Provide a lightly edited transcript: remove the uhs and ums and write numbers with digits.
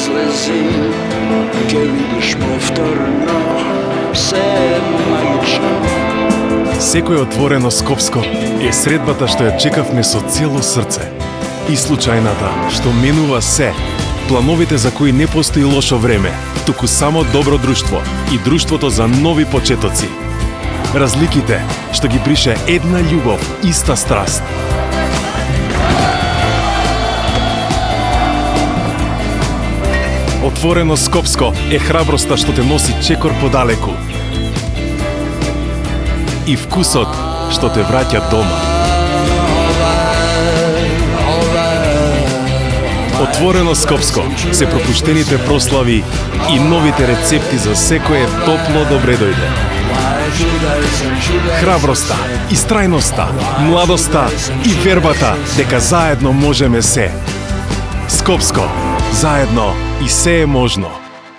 излези, ќе видиш повторно се магично. Секој отворено Скопско е средбата што ја чекавме со цело срце. И случајната што менува се, плановите за кои не постои лошо време, туку само добро друштво и друштвото за нови почетоци. Разликите што ги брише една љубов, иста страст. Отворено Скопско е храброста што те носи чекор подалеку. И вкусот што те враќа дома. Отворено Скопско се пропуштените прослави и новите рецепти за секое топло добре дојде. Храброста, истрајноста, младоста и вербата дека заедно можеме се. Скопско, заедно и се е можно.